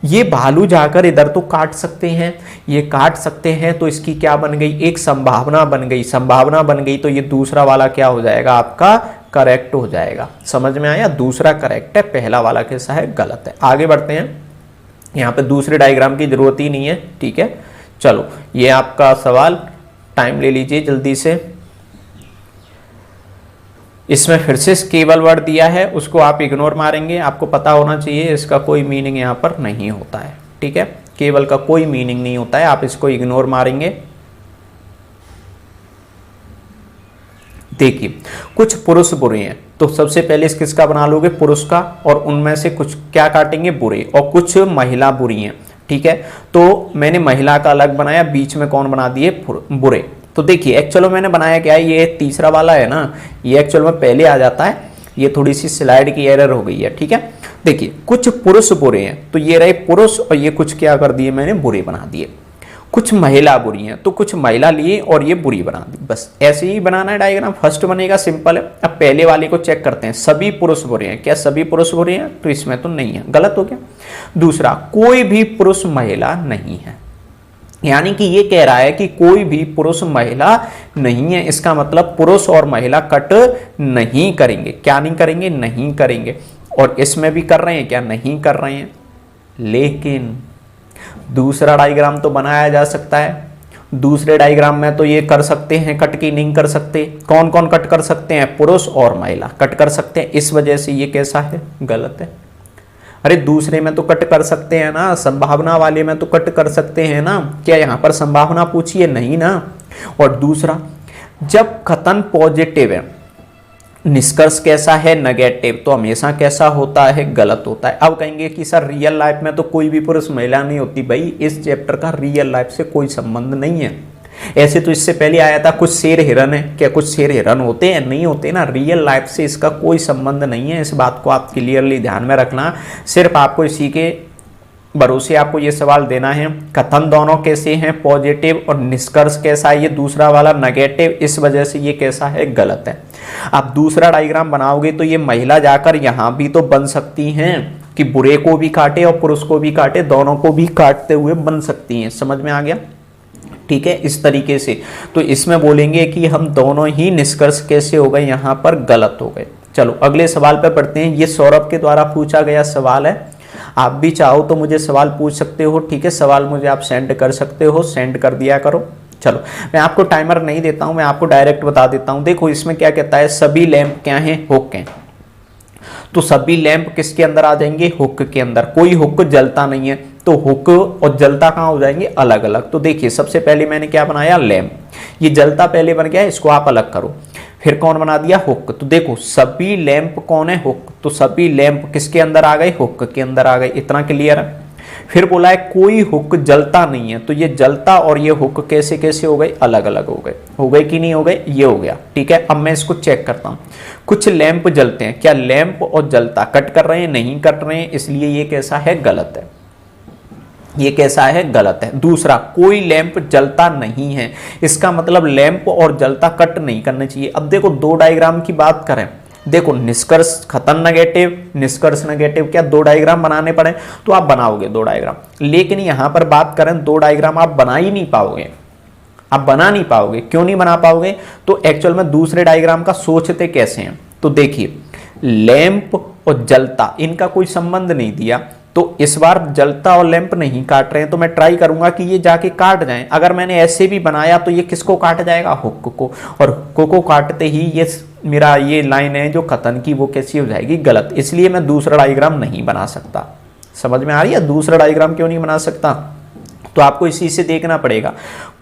ये भालू जाकर इधर तो काट सकते हैं, ये काट सकते हैं, तो इसकी क्या बन गई, एक संभावना बन गई। संभावना बन गई तो ये दूसरा वाला क्या हो जाएगा, आपका करेक्ट हो जाएगा। समझ में आया? दूसरा करेक्ट है, पहला वाला कैसा है, गलत है। आगे बढ़ते हैं, यहाँ पे दूसरे डायग्राम की जरूरत ही नहीं है, ठीक है। चलो ये आपका सवाल, टाइम ले लीजिए जल्दी से। इसमें फिर से केवल वर्ड दिया है, उसको आप इग्नोर मारेंगे। आपको पता होना चाहिए इसका कोई मीनिंग यहाँ पर नहीं होता है, ठीक है। केवल का कोई मीनिंग नहीं होता है, आप इसको इग्नोर मारेंगे। देखिए कुछ पुरुष बुरे हैं, तो सबसे पहले इस किसका बना लोगे, पुरुष का, और उनमें से कुछ क्या काटेंगे, बुरे, और कुछ महिला बुरी हैं, ठीक है। तो मैंने महिला का अलग बनाया, बीच में कौन बना दिए, बुरे। तो देखिए एक्चुअल में मैंने बनाया क्या है, ये तीसरा वाला है ना, ये एक्चुअल में पहले आ जाता है, ये थोड़ी सी स्लाइड की एरर हो गई है, ठीक है। देखिए कुछ पुरुष बुरे हैं, तो ये रहे पुरुष, और ये कुछ क्या कर दिए मैंने, बुरे बना दिए। कुछ महिला बुरी हैं, तो कुछ महिला लिए और ये बुरी बना दी। बस ऐसे ही बनाना है डायग्राम, फर्स्ट बनेगा, सिंपल है। अब पहले वाले को चेक करते हैं, सभी पुरुष बुरे हैं। क्या सभी पुरुष बुरे हैं? तो इसमें तो नहीं है, गलत हो गया। दूसरा, कोई भी पुरुष महिला नहीं है, यानी कि ये कह रहा है कि कोई भी पुरुष महिला नहीं है। इसका मतलब पुरुष और महिला कट नहीं करेंगे। क्या नहीं करेंगे? नहीं करेंगे। और इसमें भी कर रहे हैं क्या? नहीं कर रहे हैं। लेकिन दूसरा डायग्राम तो बनाया जा सकता है। दूसरे डायग्राम में तो ये कर सकते हैं कट, की नहीं कर सकते। कौन कौन कट कर सकते हैं? पुरुष और महिला कट कर सकते हैं। इस वजह से ये कैसा है? गलत है। अरे दूसरे में तो कट कर सकते हैं ना, संभावना वाले में तो कट कर सकते हैं ना। क्या यहाँ पर संभावना पूछी है? नहीं ना। और दूसरा, जब कथन पॉजिटिव है, निष्कर्ष कैसा है? नेगेटिव, तो हमेशा कैसा होता है? गलत होता है। अब कहेंगे कि सर रियल लाइफ में तो कोई भी पुरुष महिला नहीं होती। भाई इस चैप्टर का रियल लाइफ से कोई संबंध नहीं है। ऐसे तो इससे पहले आया था कुछ शेर हिरन है, क्या कुछ शेर हिरन होते हैं? नहीं होते ना। रियल लाइफ से इसका कोई संबंध नहीं है, इस बात को आप क्लियरली ध्यान में रखना। सिर्फ आपको इसी के भरोसे आपको ये सवाल देना है। कथन दोनों कैसे हैं, पॉजिटिव, और निष्कर्ष कैसा है, ये दूसरा वाला नेगेटिव, इस वजह से ये कैसा है, गलत है। आप दूसरा डायग्राम बनाओगे तो ये महिला जाकर यहां भी तो बन सकती हैं कि बुरे को भी काटे और पुरुष को भी काटे, दोनों को भी काटते हुए बन सकती हैं। समझ में आ गया? ठीक है, इस तरीके से तो इसमें बोलेंगे कि हम दोनों ही निष्कर्ष कैसे हो गए, यहां पर गलत हो गए। चलो अगले सवाल पर पढ़ते हैं। ये सौरभ के द्वारा पूछा गया सवाल है। आप भी चाहो तो मुझे सवाल पूछ सकते हो, ठीक है, सवाल मुझे आप सेंड कर सकते हो, सेंड कर दिया करो। चलो मैं आपको टाइमर नहीं देता हूं, मैं आपको डायरेक्ट बता देता हूं। देखो इसमें क्या कहता है, सभी लैंप क्या हैं, हुक हैं। तो सभी लैंप किसके अंदर आ जाएंगे, हुक के अंदर। कोई हुक जलता नहीं है, तो हुक और जलता कहाँ हो जाएंगे, अलग अलग। तो देखिए सबसे पहले मैंने क्या बनाया, लैंप। ये जलता पहले बन गया, इसको आप अलग करो। फिर कौन बना दिया, हुक। तो देखो सभी लैंप कौन है, हुक। तो सभी लैंप किसके अंदर आ गए, हुक के अंदर आ गए। इतना क्लियर है? फिर बोला है कोई हुक जलता नहीं है, तो ये जलता और ये हुक कैसे कैसे हो गए, अलग अलग हो गए कि नहीं हो गए, ये हो गया। ठीक है, अब मैं इसको चेक करता हूं। कुछ लैंप जलते हैं, क्या लैंप और जलता कट कर रहे हैं, नहीं कट रहे हैं, इसलिए ये कैसा है, गलत है। ये कैसा है, गलत है। दूसरा, कोई लैंप जलता नहीं है, इसका मतलब लैंप और जलता कट नहीं करने चाहिए। अब देखो दो डायग्राम की बात करें, देखो निष्कर्ष खतन नेगेटिव, निष्कर्ष नेगेटिव, क्या दो डायग्राम बनाने पड़े, तो आप बनाओगे दो डायग्राम। लेकिन यहां पर बात करें, दो डायग्राम आप बना ही नहीं पाओगे, आप बना नहीं पाओगे। क्यों नहीं बना पाओगे, तो एक्चुअल में दूसरे डायग्राम का सोचते कैसे हैं। तो देखिए लैंप और जलता, इनका कोई संबंध नहीं दिया, तो इस बार जलता और लैंप नहीं काट रहे हैं, तो मैं ट्राई करूंगा कि ये जाके काट जाएं। अगर मैंने ऐसे भी बनाया तो ये किसको काट जाएगा, हुक को, और हुक को काटते ही ये मेरा ये लाइन है जो कथन की, वो कैसी हो जाएगी, गलत। इसलिए मैं दूसरा डायग्राम नहीं बना सकता। समझ में आ रही है? दूसरा डायग्राम क्यों नहीं बना सकता, तो आपको इसी से देखना पड़ेगा।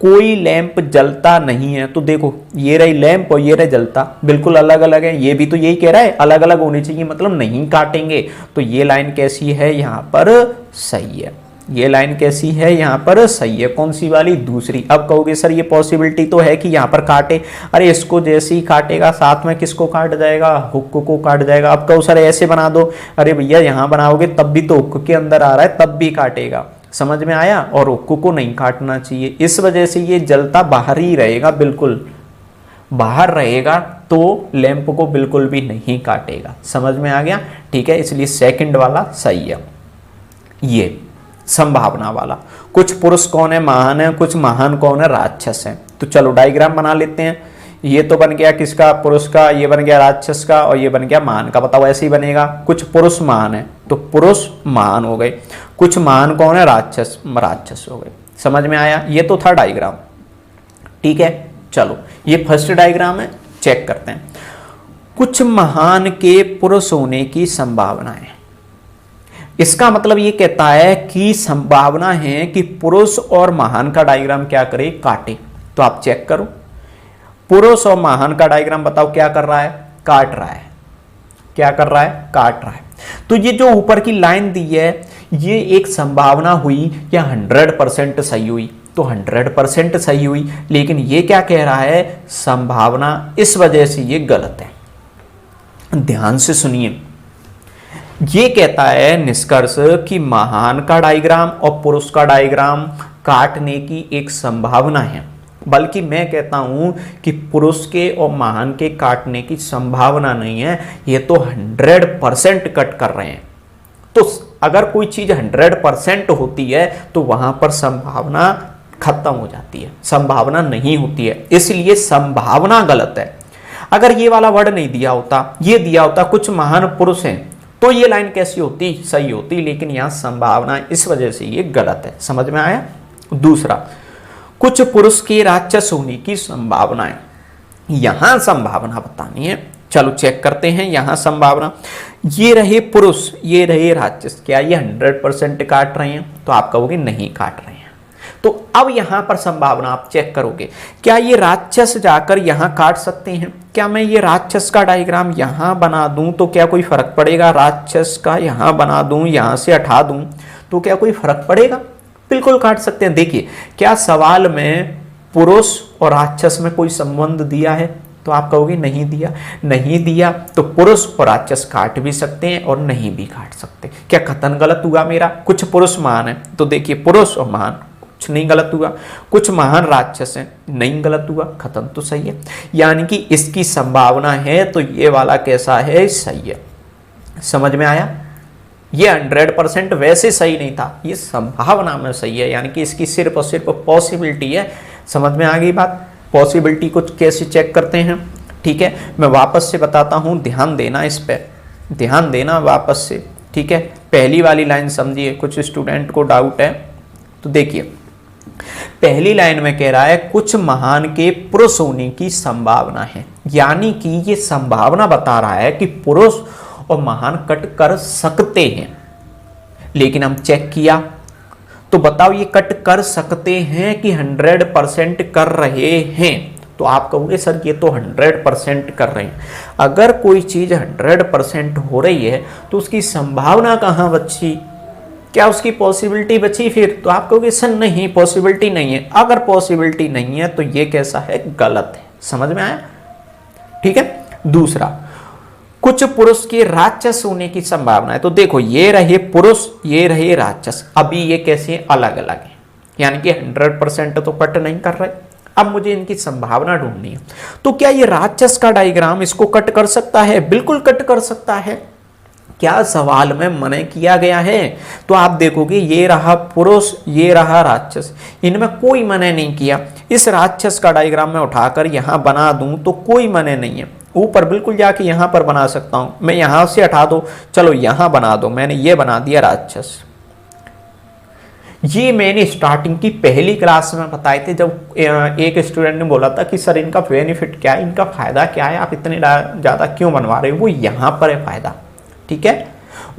कोई लैंप जलता नहीं है, तो देखो ये रही लैंप और ये रही जलता, बिल्कुल अलग अलग है। ये भी तो यही कह रहा है अलग अलग होने चाहिए, मतलब नहीं काटेंगे। तो ये लाइन कैसी है, यहाँ पर सही है। ये लाइन कैसी है, यहाँ पर सही है। कौन सी वाली, दूसरी। अब कहोगे सर ये पॉसिबिलिटी तो है कि यहाँ पर काटे, अरे इसको जैसे ही काटेगा साथ में किसको काट जाएगा, हुक को काट जाएगा। अब कहो सर ऐसे बना दो, अरे भैया यहाँ बनाओगे तब भी तो हुक के अंदर आ रहा है, तब भी काटेगा। समझ में आया? और हुक को नहीं काटना चाहिए, इस वजह से ये जलता बाहर ही रहेगा, बिल्कुल बाहर रहेगा, तो लैंप को बिल्कुल भी नहीं काटेगा। समझ में आ गया? ठीक है, इसलिए सेकंड वाला सही है। ये संभावना वाला, कुछ पुरुष कौन है, महान है, कुछ महान कौन है, राक्षस है। तो चलो डायग्राम बना लेते हैं। ये तो बन गया किसका, पुरुष का, ये बन गया राक्षस का, और ये बन गया महान का। बताओ ऐसे ही बनेगा, कुछ पुरुष महान है तो पुरुष महान हो गए, कुछ महान कौन है, राक्षस, राक्षस हो गए। समझ में आया? ये तो था डायग्राम। ठीक है, चलो ये फर्स्ट डायग्राम है, चेक करते हैं। कुछ महान के पुरुष होने की संभावना है, इसका मतलब ये कहता है कि संभावना है कि पुरुष और महान का डायग्राम क्या करे, काटे। तो आप चेक करो, पुरुष और महान का डायग्राम बताओ क्या कर रहा है, काट रहा है। क्या कर रहा है, काट रहा है। तो ये जो ऊपर की लाइन दी है, ये एक संभावना हुई या 100% सही हुई, तो 100% सही हुई। लेकिन ये क्या कह रहा है, संभावना, इस वजह से ये गलत है। ध्यान से सुनिए, ये कहता है निष्कर्ष कि महान का डायग्राम और पुरुष का डायग्राम काटने की एक संभावना है, बल्कि मैं कहता हूं कि पुरुष के और महान के काटने की संभावना नहीं है, ये तो 100% कट कर रहे हैं। तो अगर कोई चीज 100% होती है तो वहां पर संभावना खत्म हो जाती है, संभावना नहीं होती है, इसलिए संभावना गलत है। अगर ये वाला वर्ड नहीं दिया होता, ये दिया होता कुछ महान पुरुष हैं, तो ये लाइन कैसी होती, सही होती। लेकिन यहां संभावना, इस वजह से ये गलत है। समझ में आया? दूसरा, कुछ पुरुष के राक्षस होने की संभावना है, यहां संभावना बतानी है। चलो चेक करते हैं, यहां संभावना, ये रहे पुरुष, ये रहे राक्षस, क्या ये 100% काट रहे हैं, तो आप कहोगे नहीं काट रहे हैं। तो अब यहां पर संभावना आप चेक करोगे, क्या ये राक्षस जाकर यहां काट सकते हैं? क्या मैं ये राक्षस का डायग्राम यहां बना दूं तो क्या कोई फर्क पड़ेगा? राक्षस का यहां बना दूं, यहां से हटा दूं तो क्या कोई फर्क पड़ेगा? बिल्कुल काट सकते हैं। देखिए, क्या सवाल में पुरुष और राक्षस में कोई संबंध दिया है? तो आप कहोगे नहीं दिया। नहीं दिया तो पुरुष और राक्षस काट भी सकते हैं और नहीं भी काट सकते। क्या कथन गलत हुआ मेरा? कुछ पुरुष महान है तो देखिए पुरुष और महान, कुछ नहीं गलत हुआ। कुछ महान राक्षस हैं, नहीं गलत हुआ, कथन तो सही है। यानी कि इसकी संभावना है तो ये वाला कैसा है? सही है। समझ में आया? ये 100% वैसे सही नहीं था, ये संभावना में सही है, यानी कि इसकी सिर्फ और सिर्फ पॉसिबिलिटी है। समझ में आ गई बात? पॉसिबिलिटी को कैसे चेक करते हैं, ठीक है, मैं वापस से बताता हूं, ध्यान देना इस पे, ध्यान देना वापस से, ठीक है। पहली वाली लाइन समझिए, कुछ स्टूडेंट को डाउट है तो देखिए, पहली लाइन में कह रहा है कुछ महान के पुरुष होने की संभावना है, यानी कि ये संभावना बता रहा है कि पुरुष और महान कट कर सकते हैं। लेकिन हम चेक किया तो बताओ ये कट कर सकते हैं कि 100% कर रहे हैं? तो आप कहोगे सर ये तो 100% कर रहे हैं। अगर कोई चीज 100% हो रही है तो उसकी संभावना कहाँ बची? क्या उसकी पॉसिबिलिटी बची फिर? तो आप कहोगे सर नहीं, पॉसिबिलिटी नहीं है। अगर पॉसिबिलिटी नहीं है तो ये कैसा है? गलत है। समझ में आया? ठीक है। दूसरा, कुछ पुरुष के राक्षस होने की संभावना है। तो देखो ये रहे पुरुष, ये रहे राक्षस, अभी ये कैसे अलग अलग है, यानी कि 100% तो कट नहीं कर रहे। अब मुझे इनकी संभावना ढूंढनी है। तो क्या ये राक्षस का डायग्राम इसको कट कर सकता है? बिल्कुल कट कर सकता है। क्या सवाल में मना किया गया है? तो आप देखोगे ये रहा पुरुष, ये रहा राक्षस, इनमें कोई मना नहीं किया। इस राक्षस का डायग्राम में उठाकर यहां बना दूं तो कोई मना नहीं है। ऊपर बिल्कुल जाके यहां पर बना सकता हूं मैं, यहां से हटा दो, चलो यहां बना दो, मैंने ये बना दिया राक्षस। ये मैंने स्टार्टिंग की पहली क्लास में बताए थे, जब एक स्टूडेंट ने बोला था कि सर इनका बेनिफिट क्या है, इनका फायदा क्या है, आप इतने ज्यादा क्यों बनवा रहे हो? वो यहां पर है फायदा, ठीक है,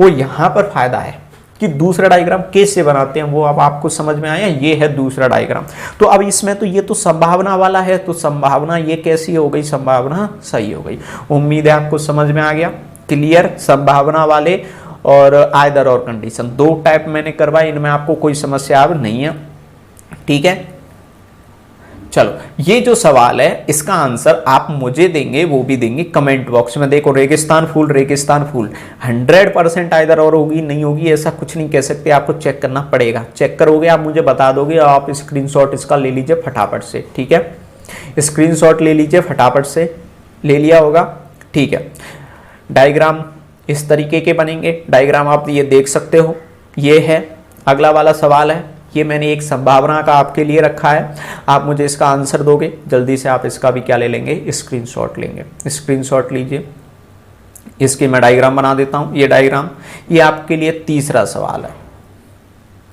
वो यहां पर फायदा है कि दूसरा डायग्राम कैसे बनाते हैं वो अब आपको समझ में आया। ये है दूसरा डायग्राम। तो अब इसमें तो ये तो संभावना वाला है, तो संभावना ये कैसी हो गई? संभावना सही हो गई। उम्मीद है आपको समझ में आ गया। क्लियर? संभावना वाले और आइदर और कंडीशन, दो टाइप मैंने करवाए, इनमें आपको कोई समस्या अब नहीं है, ठीक है। चलो ये जो सवाल है इसका आंसर आप मुझे देंगे, वो भी देंगे कमेंट बॉक्स में। देखो रेगिस्तान फूल, रेगिस्तान फूल 100% आइदर और होगी, नहीं होगी ऐसा कुछ नहीं कह सकते, आपको चेक करना पड़ेगा। चेक करोगे आप मुझे बता दोगे, आप स्क्रीनशॉट इसका ले लीजिए फटाफट से, ठीक है। स्क्रीनशॉट ले लीजिए फटाफट से, ले लिया होगा, ठीक है। डायग्राम इस तरीके के बनेंगे, डायग्राम आप ये देख सकते हो, ये है। अगला वाला सवाल है, ये मैंने एक संभावना का आपके लिए रखा है, आप मुझे इसका आंसर दोगे। जल्दी से आप इसका भी क्या ले लेंगे? स्क्रीनशॉट लेंगे। स्क्रीनशॉट लीजिए, इसकी मैं डायग्राम बना देता हूं। ये डायग्राम, ये आपके लिए तीसरा सवाल है,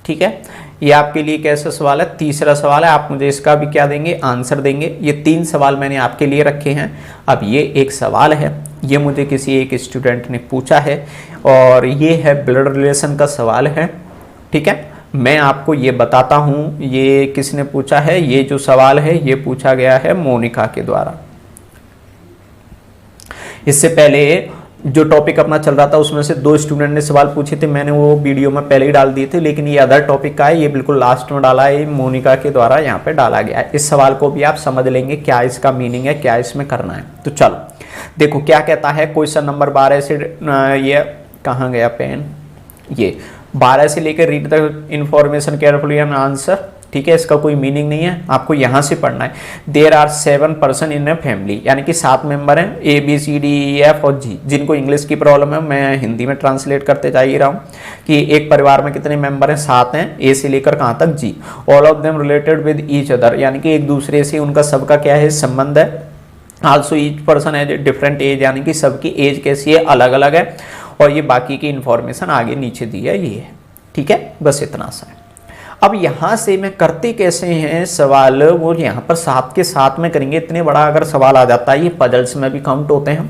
ठीक है। ये आपके लिए कैसा सवाल है? तीसरा सवाल है। आप मुझे इसका भी क्या देंगे? आंसर देंगे। ये 3 सवाल मैंने आपके लिए रखे हैं। अब ये एक सवाल है, ये मुझे किसी एक स्टूडेंट ने पूछा है, और ये है ब्लड रिलेशन का सवाल है, ठीक है। मैं आपको ये बताता हूं, ये किसने पूछा है? ये जो सवाल है ये पूछा गया है मोनिका के द्वारा। इससे पहले जो टॉपिक अपना चल रहा था उसमें से 2 स्टूडेंट ने सवाल पूछे थे, मैंने वो वीडियो में पहले ही डाल दिए थे, लेकिन ये अदर टॉपिक का है, ये बिल्कुल लास्ट में डाला है, मोनिका के द्वारा यहाँ पे डाला गया है। इस सवाल को भी आप समझ लेंगे क्या इसका मीनिंग है, क्या इसमें करना है। तो चलो देखो क्या कहता है क्वेश्चन नंबर 12 से, ये कहाँ गया पेन, ये 12 से लेकर read the information carefully and answer, ठीक है। इसका कोई मीनिंग नहीं है, आपको यहाँ से पढ़ना है। There are 7 person in a family, यानी कि 7 मेंबर हैं, ABCDEF और G। जिनको इंग्लिश की प्रॉब्लम है मैं हिंदी में ट्रांसलेट करते जा ही रहा हूँ कि एक परिवार में कितने मेंबर हैं? 7 हैं, A से लेकर कहाँ तक G। All of them related with each other, यानी कि एक दूसरे से उनका सबका क्या है? संबंध है। Also each person age different age, यानी कि सबकी एज कैसी है? अलग अलग है। और ये बाकी की इंफॉर्मेशन आगे नीचे दी है, ये है, ठीक है। बस इतना सा है। अब यहाँ से मैं करते कैसे हैं सवाल, वो यहाँ पर 7 के 7 में करेंगे। इतने बड़ा अगर सवाल आ जाता है, ये पजल्स में भी काउंट होते हैं,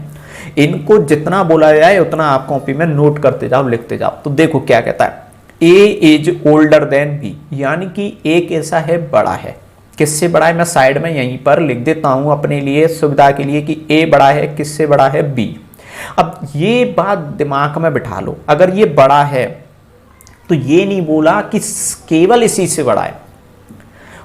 इनको जितना बोला जाए उतना आप कॉपी में नोट करते जाओ, लिखते जाओ। तो देखो क्या कहता है, ए इज ओल्डर देन बी, यानी कि ए कैसा है? बड़ा है। किससे बड़ा है? मैं साइड में यहीं पर लिख देता हूं अपने लिए सुविधा के लिए कि ए बड़ा है, किससे बड़ा है? बी। अब ये बात दिमाग में बिठा लो, अगर ये बड़ा है तो ये नहीं बोला कि केवल इसी से बड़ा है,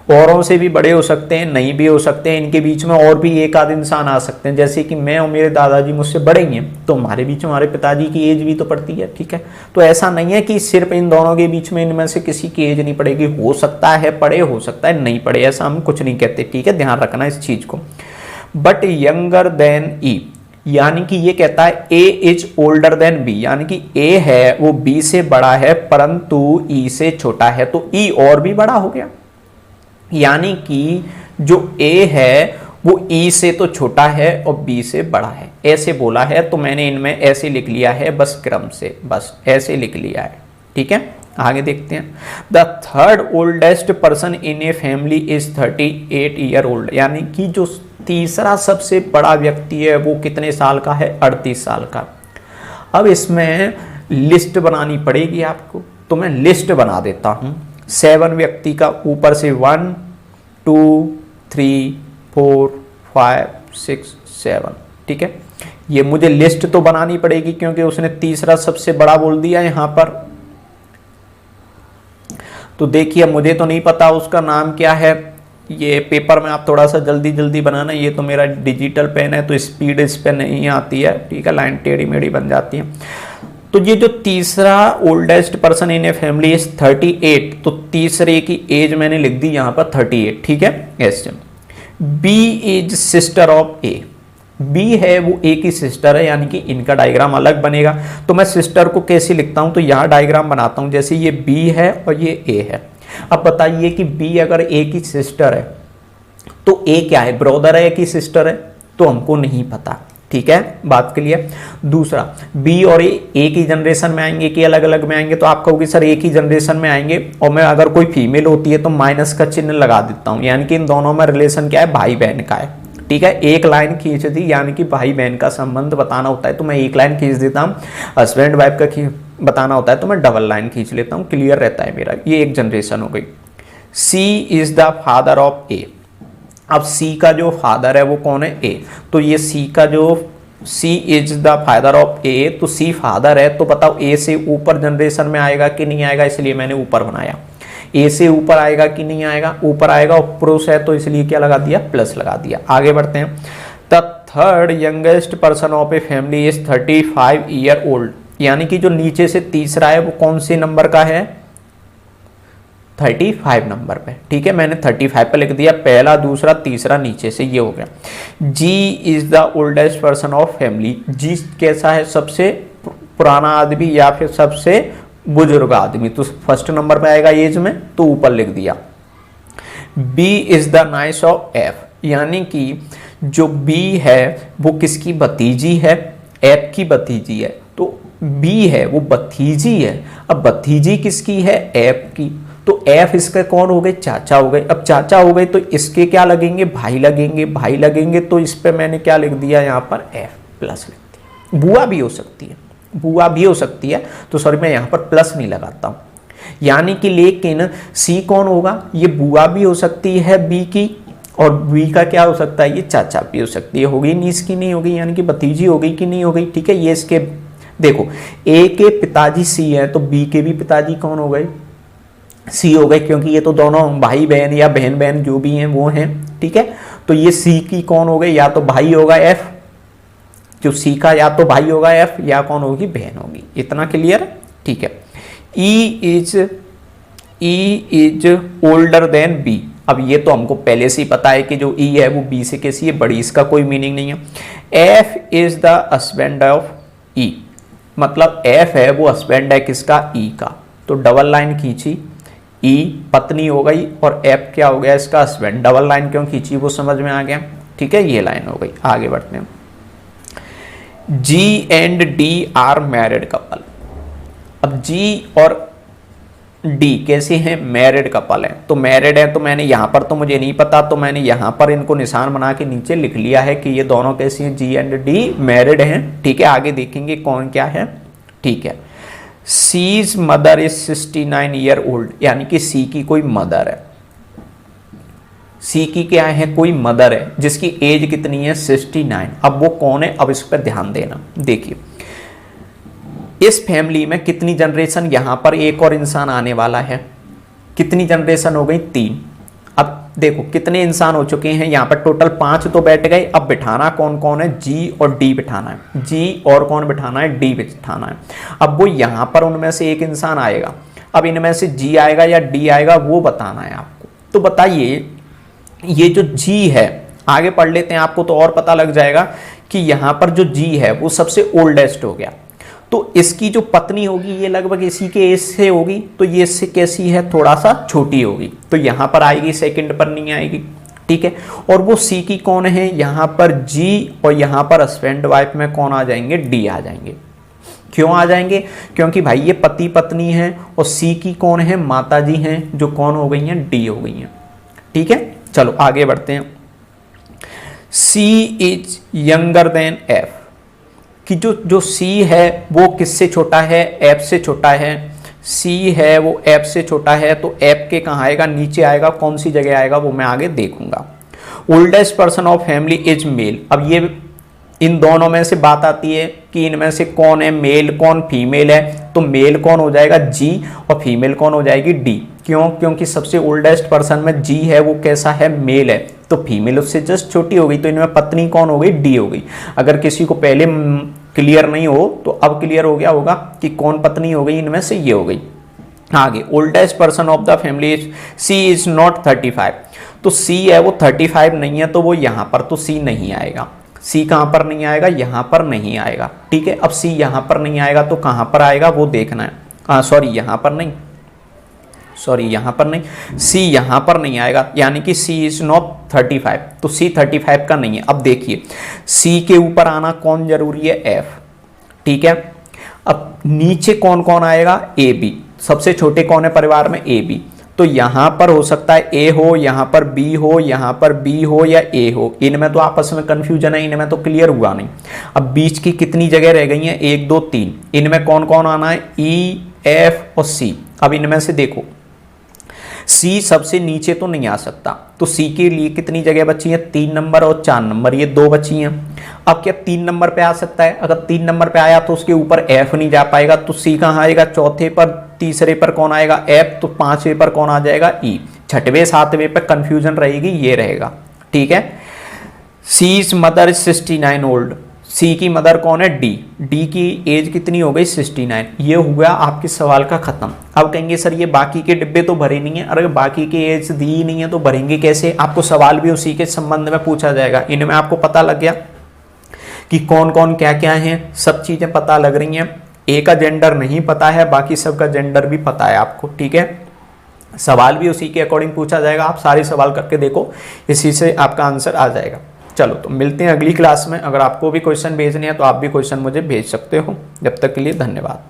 औरों से भी बड़े हो सकते हैं, नहीं भी हो सकते हैं, इनके बीच में और भी एक आध इंसान आ सकते हैं, जैसे कि मैं और मेरे दादाजी मुझसे बड़े ही हैं, तो हमारे बीच में हमारे पिताजी की एज भी तो पड़ती है, ठीक है। तो ऐसा नहीं है कि सिर्फ इन दोनों के बीच में इनमें से किसी की एज नहीं पड़ेगी, हो सकता है पड़े, हो सकता है नहीं पड़े, ऐसा हम कुछ नहीं कहते, ठीक है, ध्यान रखना इस चीज को। बट यंगर देन ई, यानी कि ये कहता है ए इज ओल्डर देन बी, यानी कि ए है वो बी से बड़ा है परंतु ई से छोटा है, तो ई और भी बड़ा हो गया, यानी कि जो ए है वो ई से तो छोटा है और बी से बड़ा है, ऐसे बोला है। तो मैंने इनमें ऐसे लिख लिया है, बस क्रम से, बस ऐसे लिख लिया है, ठीक है। आगे देखते हैं। The third oldest person in a family is 38 year old, यानी कि जो तीसरा सबसे बड़ा व्यक्ति है वो कितने साल का है, 38 साल का। अब इसमें लिस्ट बनानी पड़ेगी आपको, तो मैं लिस्ट बना देता हूं। 7 व्यक्ति का, ऊपर से 1 2 3 4 5 6 7, ठीक है। ये मुझे लिस्ट तो बनानी पड़ेगी क्योंकि उसने तीसरा सबसे बड़ा बोल दिया यहां पर। तो देखिए मुझे तो नहीं पता उसका नाम क्या है, ये पेपर में आप थोड़ा सा जल्दी जल्दी बनाना, ये तो मेरा डिजिटल पेन है तो स्पीड इस पे नहीं आती है, ठीक है, लाइन टेढ़ी मेढ़ी बन जाती है। तो ये जो तीसरा oldest person in a family is 38, तो तीसरे की एज मैंने लिख दी यहां पर 38, ठीक है, ऐसे। B is sister of A, B है वो ए की सिस्टर है, यानी कि इनका डायग्राम अलग बनेगा। तो मैं सिस्टर को कैसे लिखता हूं, तो यहां डायग्राम बनाता हूं, जैसे ये बी है और ये ए है। अब बताइए कि बी अगर ए की सिस्टर है तो ए क्या है, ब्रदर है कि सिस्टर है, तो हमको नहीं पता, ठीक है, बात के लिए। दूसरा, बी और ए एक ही जनरेशन में आएंगे कि अलग अलग में आएंगे, तो आप कहोगे सर एक ही जनरेशन में आएंगे, और मैं अगर कोई फीमेल होती है तो माइनस का चिन्ह लगा देता हूं, यानी कि इन दोनों में रिलेशन क्या है, भाई बहन का है, ठीक है। एक लाइन खींच दी, यानी कि भाई बहन का संबंध बताना होता है तो मैं एक लाइन खींच देता हूं, हस्बैंड वाइफ का बताना होता है तो मैं डबल लाइन खींच लेता हूं, क्लियर रहता है मेरा। ये एक जनरेशन हो गई। सी इज द फादर ऑफ ए, अब सी का जो फादर है वो कौन है, ए, तो ये सी का जो सी इज द फादर ऑफ ए, तो सी फादर है, तो बताओ ए से ऊपर जनरेशन में आएगा कि नहीं आएगा, इसलिए मैंने ऊपर बनाया। ए से ऊपर आएगा कि नहीं आएगा, ऊपर आएगा, और पुरुष है तो इसलिए क्या लगा दिया, प्लस लगा दिया। आगे बढ़ते हैं। The third youngest person of a family is 35 year old, यानी कि जो नीचे से तीसरा है वो कौन से नंबर का है, 35 नंबर पे, ठीक है। मैंने 35 पे लिख दिया, पहला दूसरा तीसरा नीचे से, ये हो गया। G is the oldest person of family, G कैसा है, सबसे पुराना आदमी या फिर सबसे बुजुर्ग आदमी, तो फर्स्ट नंबर पे आएगा एज में, तो ऊपर लिख दिया। B is the niece of F, यानी कि जो बी है वो किसकी भतीजी है, एफ की भतीजी है, तो बी है वो भतीजी है। अब भतीजी किसकी है, एफ की, तो एफ इसके कौन हो गए, चाचा हो गए। अब चाचा हो गए तो इसके क्या लगेंगे, भाई लगेंगे, भाई लगेंगे, तो इस पे मैंने क्या लिख दिया यहाँ पर, एफ प्लस लिख दिया। बुआ भी हो सकती है, बुआ भी हो सकती है, तो सॉरी मैं यहाँ पर प्लस नहीं लगाता हूँ, यानी कि लेकिन सी कौन होगा, ये बुआ भी हो सकती है बी की, और बी का क्या हो सकता है, ये चाचा भी हो सकती है, होगी नहीं, इसकी नहीं होगी, यानी कि भतीजी हो गई कि नहीं हो गई, ठीक है। ये इसके देखो, ए के पिताजी सी है तो बी के भी पिताजी कौन हो गए, सी हो गए, क्योंकि ये तो दोनों भाई बहन या बहन बहन जो भी हैं वो हैं, ठीक है। तो ये सी की कौन हो गई, या तो भाई होगा एफ, जो सी का या तो भाई होगा एफ, या कौन होगी, बहन होगी। इतना क्लियर है, ठीक है। E is older than B, अब ये तो हमको पहले से ही पता है कि जो ई है वो बी से कैसी है, बड़ी, इसका कोई मीनिंग नहीं है। F is the husband of E, मतलब एफ है वो हस्बैंड है किसका, ई का, तो डबल लाइन खींची, ई पत्नी हो गई और एफ क्या हो गया, इसका हस्बैंड। डबल लाइन क्यों खींची वो समझ में आ गया, ठीक है, ये लाइन हो गई। आगे बढ़ते हैं। G and D are married couple, अब जी और डी कैसे हैं, मैरिड कपल हैं, तो मैरिड है, तो मैंने यहां पर तो मुझे नहीं पता, तो मैंने यहां पर इनको निशान बना के नीचे लिख लिया है कि ये दोनों कैसे हैं, जी एंड डी मैरिड हैं, ठीक है। आगे देखेंगे कौन क्या है, ठीक है। C's mother is 69 year old, यानी कि सी की कोई मदर है, सी की क्या है, कोई मदर है जिसकी एज कितनी है, 69। अब वो कौन है, अब इस पर ध्यान देना। देखिए इस फैमिली में कितनी जनरेशन, यहां पर एक और इंसान आने वाला है, कितनी जनरेशन हो गई, 3। अब देखो कितने इंसान हो चुके हैं यहाँ पर, टोटल 5 तो बैठ गए। अब बिठाना कौन कौन है, जी और डी बिठाना है, जी और कौन बिठाना है, डी बिठाना है। अब वो यहाँ पर उनमें से एक इंसान आएगा, अब इनमें से जी आएगा या डी आएगा वो बताना है आपको। तो बताइए ये जो जी है, आगे पढ़ लेते हैं, आपको तो और पता लग जाएगा कि यहाँ पर जो जी है वो सबसे ओल्डेस्ट हो गया। तो इसकी जो पत्नी होगी ये लगभग इसी के एज से होगी, तो ये इससे कैसी है, थोड़ा सा छोटी होगी, तो यहाँ पर आएगी, सेकंड पर नहीं आएगी, ठीक है। और वो सी की कौन है, यहाँ पर जी, और यहाँ पर हस्बैंड वाइफ में कौन आ जाएंगे, डी आ जाएंगे। क्यों आ जाएंगे, क्योंकि भाई ये पति पत्नी है, और सी की कौन है, माता जी हैं, जो कौन हो गई हैं, डी हो गई हैं, ठीक है। चलो आगे बढ़ते हैं। सी इज यंगर देन एफ, कि जो सी है वो किससे छोटा है, एफ से छोटा है। सी है वो एफ से छोटा है, तो एफ के कहाँ आएगा, नीचे आएगा, कौन सी जगह आएगा वो मैं आगे देखूंगा। Oldest person of family is male, अब ये इन दोनों में से बात आती है कि इनमें से कौन है मेल, कौन फीमेल है, तो मेल कौन हो जाएगा, जी, और फीमेल कौन हो जाएगी, डी। क्यों, क्योंकि सबसे ओल्डेस्ट पर्सन में जी है वो कैसा है, मेल है, तो फीमेल उससे जस्ट छोटी हो गई, तो इनमें पत्नी कौन हो गई, डी हो गई। अगर किसी को पहले क्लियर नहीं हो तो अब क्लियर हो गया होगा कि कौन पत्नी हो गई, इनमें से ये हो गई। आगे oldest person of the family is C is not 35, तो सी है वो 35 नहीं है, तो वो यहाँ पर तो सी नहीं आएगा। सी कहाँ पर नहीं आएगा, यहाँ पर नहीं आएगा, ठीक है। अब सी यहाँ पर नहीं आएगा तो कहाँ पर आएगा वो देखना है, सॉरी यहाँ पर नहीं, यहाँ पर नहीं, सी यहाँ पर नहीं आएगा, यानी कि सी इज नॉट 35, तो सी 35 का नहीं है। अब देखिए सी के ऊपर आना कौन जरूरी है, एफ, ठीक है। अब नीचे कौन कौन आएगा, ए बी, सबसे छोटे कौन है परिवार में, ए बी, तो यहाँ पर हो सकता है ए हो, यहाँ पर बी हो, यहाँ पर बी हो या ए हो, इनमें तो आपस में कंफ्यूजन है, इनमें तो क्लियर हुआ नहीं। अब बीच की कितनी जगह रह गई हैं, 1 2 3, इनमें कौन कौन आना है, ई एफ और सी। अब इनमें से देखो सी सबसे नीचे तो नहीं आ सकता, तो सी के लिए कितनी जगह बची है, 3 नंबर और 4 नंबर, ये 2 बची हैं। अब क्या 3 नंबर पे आ सकता है, अगर 3 नंबर पे आया तो उसके ऊपर एफ नहीं जा पाएगा, तो सी कहाँ आएगा, चौथे पर, तीसरे पर कौन आएगा, एफ, तो 5वें पर कौन आ जाएगा, ई, 6वें 7वें पर कंफ्यूजन रहेगी, ये रहेगा, ठीक है। सी इज मदर इज 69 ओल्ड, सी की मदर कौन है, डी, डी की एज कितनी हो गई, 69। ये हुआ आपके सवाल का खत्म। अब कहेंगे सर ये बाकी के डिब्बे तो भरे नहीं है, अरे बाकी की एज दी ही नहीं है तो भरेंगे कैसे, आपको सवाल भी उसी के संबंध में पूछा जाएगा। इनमें आपको पता लग गया कि कौन कौन क्या क्या है, सब चीजें पता लग रही हैं। ए का जेंडर नहीं पता है, बाकी सबका जेंडर भी पता है आपको, ठीक है। सवाल भी उसी के अकॉर्डिंग पूछा जाएगा, आप सारे सवाल करके देखो, इसी से आपका आंसर आ जाएगा। चलो तो मिलते हैं अगली क्लास में। अगर आपको भी क्वेश्चन भेजने हैं तो आप भी क्वेश्चन मुझे भेज सकते हो। जब तक के लिए धन्यवाद।